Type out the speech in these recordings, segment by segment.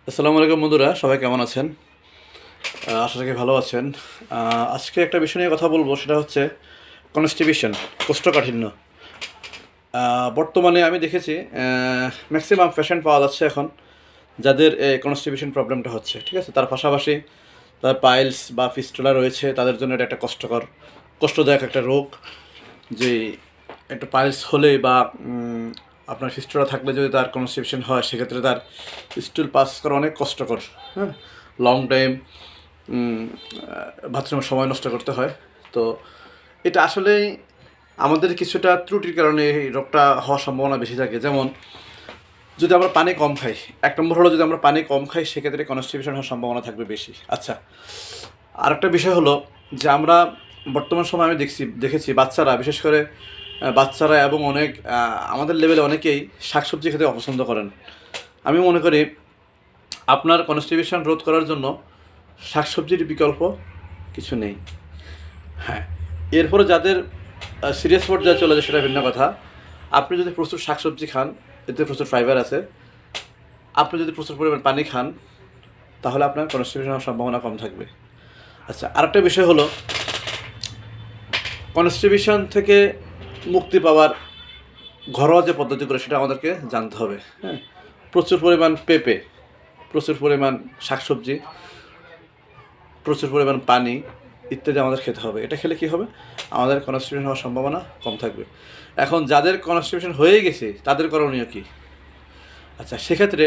আসসালামু আলাইকুম বন্ধুরা, সবাই কেমন আছেন? আশা করি ভালো আছেন। আজকে একটা বিষয় নিয়ে কথা বলবো, সেটা হচ্ছে কনস্টিপেশন, কোষ্ঠকাঠিন্য। বর্তমানে আমি দেখেছি ম্যাক্সিমাম পেশেন্ট পাওয়া যাচ্ছে এখন যাদের কনস্টিপেশন প্রবলেমটা হচ্ছে, ঠিক আছে? তার পাশাপাশি তার পাইলস বা ফিস্টুলা রয়েছে, তাদের জন্য এটা একটা কষ্টদায়ক একটা রোগ। যে একটা পাইলস হলে বা আপনার ফিস্টুলা থাকলে যদি তার কনস্টিপেশন হয়, সেক্ষেত্রে তার স্টুল পাস করা অনেক কষ্টকর। হ্যাঁ, লং টাইম বাথরুমে সময় নষ্ট করতে হয়। তো এটা আসলেই আমাদের কিছুটা ত্রুটির কারণে এই রোগটা হওয়ার সম্ভাবনা বেশি থাকে। যেমন যদি আমরা পানি কম খাই, এক নম্বর হলো যদি আমরা পানি কম খাই, সেক্ষেত্রে কনস্টিপেশন হওয়ার সম্ভাবনা থাকবে বেশি। আচ্ছা, আরেকটা বিষয় হলো যে আমরা বর্তমান সময়ে আমি দেখেছি বাচ্চারা, বিশেষ করে বাচ্চারা এবং অনেক আমাদের লেভেলে অনেকেই শাকসবজি খেতে অপছন্দ করেন। আমি মনে করি আপনার কনস্টিপেশন রোধ করার জন্য শাকসবজির বিকল্প কিছু নেই। হ্যাঁ, এরপরে যাদের সিরিয়াস পর্যায়ে চলে যায় সেটা ভিন্ন কথা। আপনি যদি প্রচুর শাকসবজি খান, এতে প্রচুর ফাইবার আছে। আপনি যদি প্রচুর পরিমাণ পানি খান, তাহলে আপনার কনস্টিপেশন হওয়ার সম্ভাবনা কম থাকবে। আচ্ছা, আরেকটা বিষয় হলো কনস্টিপেশন থেকে মুক্তি পাওয়ার ঘরোয়া যে পদ্ধতিগুলো, সেটা আমাদেরকে জানতে হবে। হ্যাঁ, প্রচুর পরিমাণ পেঁপে, প্রচুর পরিমাণ শাকসবজি, প্রচুর পরিমাণ পানি ইত্যাদি আমাদের খেতে হবে। এটা খেলে কী হবে? আমাদের কনস্টিপেশন হওয়ার সম্ভাবনা কম থাকবে। এখন যাদের কনস্টিপেশন হয়ে গেছে, তাদের করণীয় কী? আচ্ছা, সেক্ষেত্রে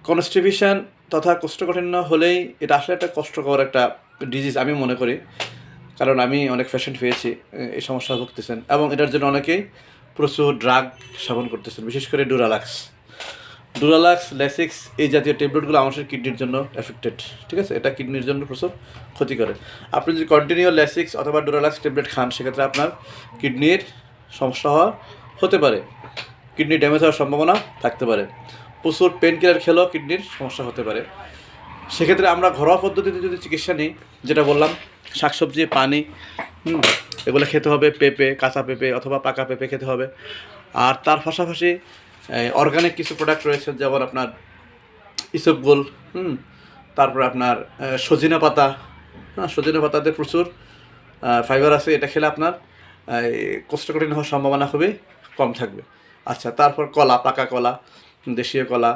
কনস্টিপেশন তথা কোষ্ঠকাঠিন্য হলেই এটা আসলে একটা কষ্টকর একটা ডিজিজ আমি মনে করি। কারণ আমি অনেক পেশেন্ট পেয়েছি এই সমস্যা ভুগতেছেন, এবং এটার জন্য অনেকেই প্রচুর ড্রাগ সেবন করতেছেন, বিশেষ করে ডুরালাক্স, ল্যাসিক্স এই জাতীয় ট্যাবলেটগুলো আমাদের কিডনির জন্য এফেক্টেড। ঠিক আছে, এটা কিডনির জন্য প্রচুর ক্ষতি করে। আপনি যদি কন্টিনিউ ল্যাসিক্স অথবা ডুরালাক্স ট্যাবলেট খান, সেক্ষেত্রে আপনার কিডনির সমস্যা হতে পারে, কিডনি ড্যামেজ হওয়ার সম্ভাবনা থাকতে পারে। প্রচুর পেন কিলার খেলেও কিডনির সমস্যা হতে পারে। সেক্ষেত্রে আমরা ঘরোয়া পদ্ধতিতে যদি চিকিৎসা নিই, যেটা বললাম, শাকসবজি, পানি, এগুলো খেতে হবে। পেঁপে, কাঁচা পেঁপে অথবা পাকা পেঁপে খেতে হবে। আর তার পাশাপাশি অর্গানিক কিছু প্রোডাক্ট রয়েছে, যেমন আপনার ইসবগুল, তারপরে আপনার সজিনা পাতা। হ্যাঁ, সজিনা পাতাতে প্রচুর ফাইবার আছে, এটা খেলে আপনার কোষ্ঠকাঠিন্য হওয়ার সম্ভাবনা খুবই কম থাকবে। আচ্ছা, তারপর কলা, পাকা কলা, দেশীয় কলা,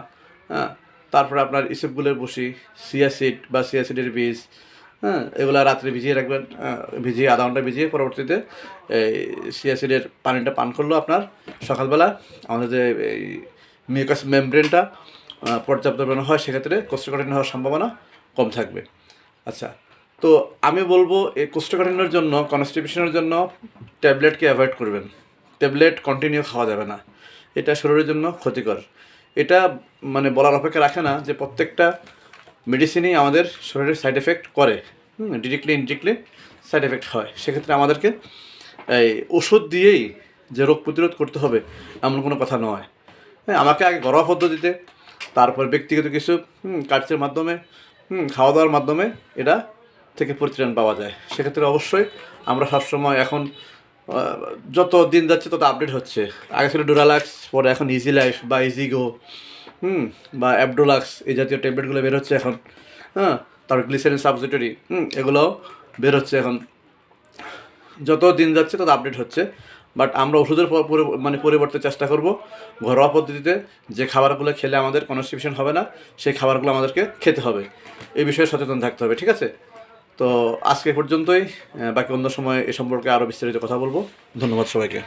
হ্যাঁ, তারপরে আপনার ইসবগুলের বসি, সিয়াসিড বা সিয়াসিডের বীজ, হ্যাঁ, এগুলো রাত্রে ভিজিয়ে রাখবেন। ভিজিয়ে আধা ঘন্টা ভিজিয়ে পরবর্তীতে এই সিয়াসিডের পানিটা পান করলেও আপনার সকালবেলা আমাদের যে এই মিউকাস মেমব্রেনটা পর্যাপ্ত পরিমাণে হয়, সেক্ষেত্রে কোষ্ঠকাঠিন্য হওয়ার সম্ভাবনা কম থাকবে। আচ্ছা, তো আমি বলবো এই কোষ্ঠকাঠিন্যের জন্য, কনস্টিপেশনের জন্য ট্যাবলেটকে অ্যাভয়েড করবেন। ট্যাবলেট কন্টিনিউ খাওয়া যাবে না, এটা শরীরের জন্য ক্ষতিকর। এটা মানে বলার অপেক্ষা রাখে না যে প্রত্যেকটা মেডিসিনই আমাদের শরীরে সাইড এফেক্ট করে, ডিরেক্টলি ইনডিরেক্টলি সাইড এফেক্ট হয়। সেক্ষেত্রে আমাদেরকে এই ওষুধ দিয়েই যে রোগ প্রতিরোধ করতে হবে এমন কোনো কথা নয়। হ্যাঁ, আমাকে আগে ঘরোয়া পদ্ধতিতে, তারপর ব্যক্তিগত কিছু কার্যের মাধ্যমে, খাওয়া দাওয়ার মাধ্যমে এটা থেকে পরিত্রাণ পাওয়া যায়। সেক্ষেত্রে অবশ্যই আমরা সবসময় এখন যত দিন যাচ্ছে তত আপডেট হচ্ছে। আগে ছিল ডুরালাক্স, পরে এখন ইজি লাইফ বা ইজিগো, বা অ্যাবডোলাক্স, এই জাতীয় ট্যাবলেটগুলো বের হচ্ছে এখন। হ্যাঁ, তারপর গ্লিসারিন সাবস্টিটিউট, এগুলোও বের হচ্ছে এখন। যত দিন যাচ্ছে তত আপডেট হচ্ছে। বাট আমরা ওষুধের পরিবর্তে চেষ্টা করব ঘরোয়া পদ্ধতিতে যে খাবারগুলো খেলে আমাদের কনস্টিপেশন হবে না, সেই খাবারগুলো আমাদেরকে খেতে হবে। এই বিষয়ে সচেতন থাকতে হবে, ঠিক আছে? তো আজকে পর্যন্তই। বাকি অন্য সময় এ সম্পর্কে আরও বিস্তারিত কথা বলবো। ধন্যবাদ সবাইকে।